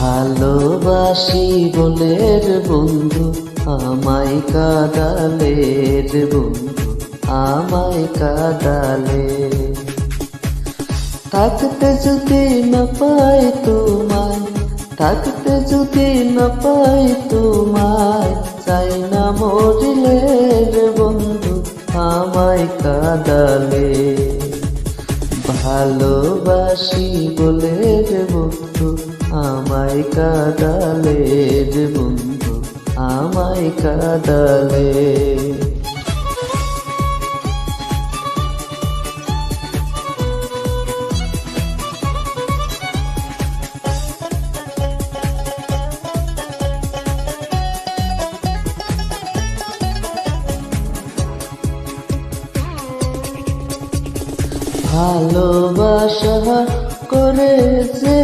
ভালোবাসি বলে রে বন্ধু আমায় কাঁদালে রে বন্ধু আমায় কাঁদালে। থাকতে যদি না পাই তোমায়, থাকতে যদি না পাই তোমায়, চাই না মরিলে রে বন্ধু আমায় কাঁদালে। ভালোবাসি বলে রে বন্ধু আমায় কাঁদালে রে বন্ধু আমায় কাঁদালে। ভালোবাসা করে যে